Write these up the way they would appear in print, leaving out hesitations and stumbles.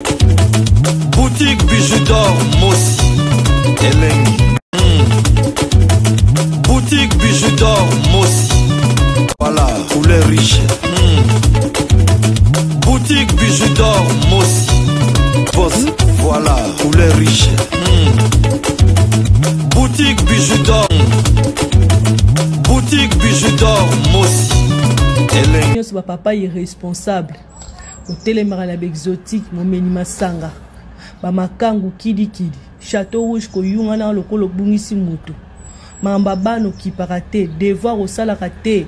Boutique Bijou d'Or Mossi Elengi. Boutique Bijou d'Or Mossi. Voilà, couleur riche. Boutique Bijou d'Or Mossi. Voilà, couleur riche. Boutique Bijou d'Or. Boutique Bijou d'Or Mossi Elengi. Ce papa irresponsable. Au télémarana exotique, mon menima sanga. Bamakangu kidi. Château rouge ko yungana lokolo bungisi mutu. Mambabano ki parate, devoir au salarate.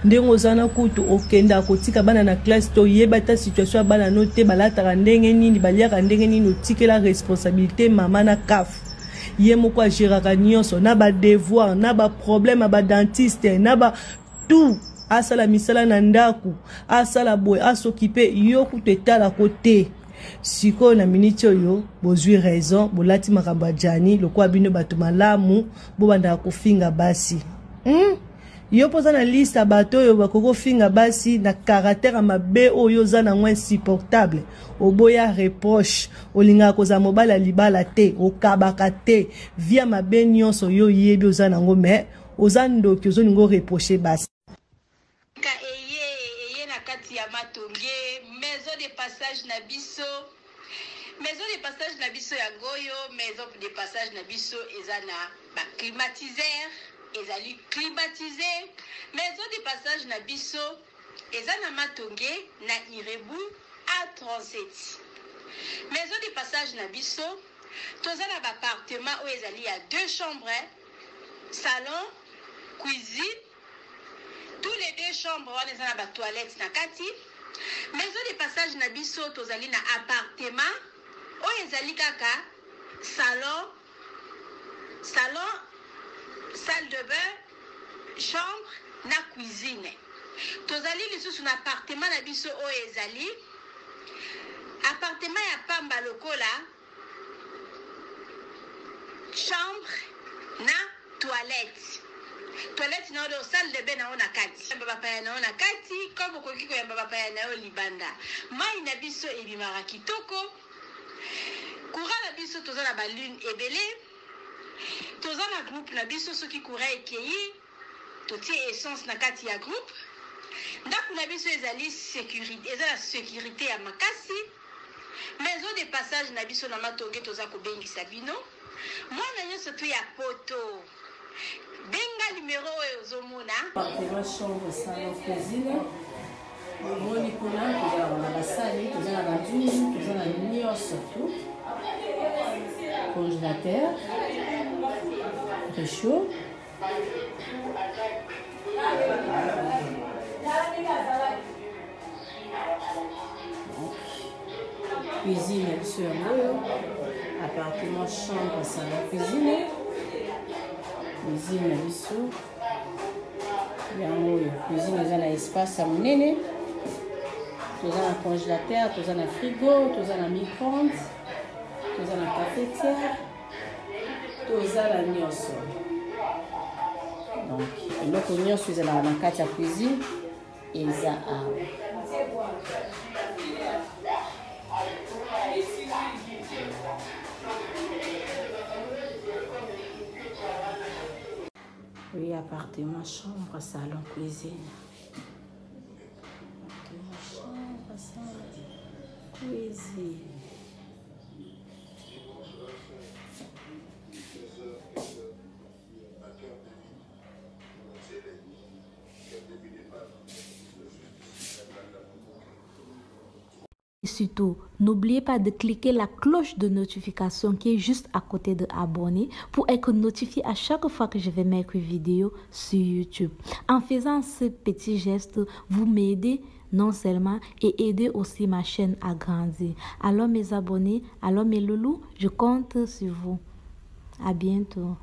Ndengo zana kutu okenda kotika bana na classe to yebata situation bana note balata ndenge nini baliaka ndenge nini otike la responsabilité mama na kaf. Yemo kwa jiraka nyonso na ba devoir na ba problème ba dentiste na ba tout. Asala misala na ndaku, asala boy, asokipe yoku tetala kote. Siko na minitio yo, bozui raison, bolati makamba jani, loko abino bato malamu, bo banda kofinga basi. Yo poza na liste bato yo bakoko finga basi na caractère mabe oyo za na ngwa insupportable. Oboya reproche, olinga koza mobala libala te, okabaka te, via mabe nyonso yo yebi oza na ngome, oza ndoki ozo ningo reprocher basi. Maison de passage Nabiso. Maison de passage Nabiso ya Goyo. Maison de passage Nabiso ezana ba climatiseur. Ezali climatisé. Maison de passage Nabiso ezana matonge na Irebu A37. Maison de passage Nabiso. Tozana ba appartement où ezali ya 2 chambres, salon, cuisine. Tous les 2 chambres on ezana ba toilette na kati. Maison de passage Nabiso tozali na appartement o ezali kaka salon, salle de bain, chambre na cuisine. Tozali lisusu na appartement Nabiso o ezali appartement ya pamba lokola chambre na toilette. Toilette na odo salle de bain na ona kati. Baba pa na ona kati comme ko kiko ya baba pa na o libanda. Mai na biso ebimara kitoko. Courant na biso tozana ba lune ebele. Tozana groupe na biso soki courant ekei. Toti essence na kati ya groupe. Ndaku na biso ezali sécurité, ezala sécurité ya makasi. Maison de passage na biso na matonge toza ko bengisa bino. Mwana nyonso to ya poto. Benga numéro Zomona. Appartement, chambre, salon, cuisine. Moni kuna, tozala na basali, tozala na douche, tozala na nyonso tout. Congélateur. Réchaud. Cuisine, sur appartement, chambre, salon, cuisine. Cuisine na biso yango cuisine eza na espace ya monene, toza na congélateur, toza na frigo, toza na micro-ondes, toza na cafetière, toza na nyonso. Donc eloko nyonso ezalaka na kati ya cuisine eza awa. Oui, appartement, chambre, salon, cuisine. Appartement, chambre, salon, cuisine. Et surtout, n'oubliez pas de cliquer la cloche de notification qui est juste à côté de abonner pour être notifié à chaque fois que je vais mettre une vidéo sur YouTube. En faisant ce petit geste, vous m'aidez non seulement et aider aussi ma chaîne à grandir. Alors mes abonnés, alors mes loulous, je compte sur vous. À bientôt.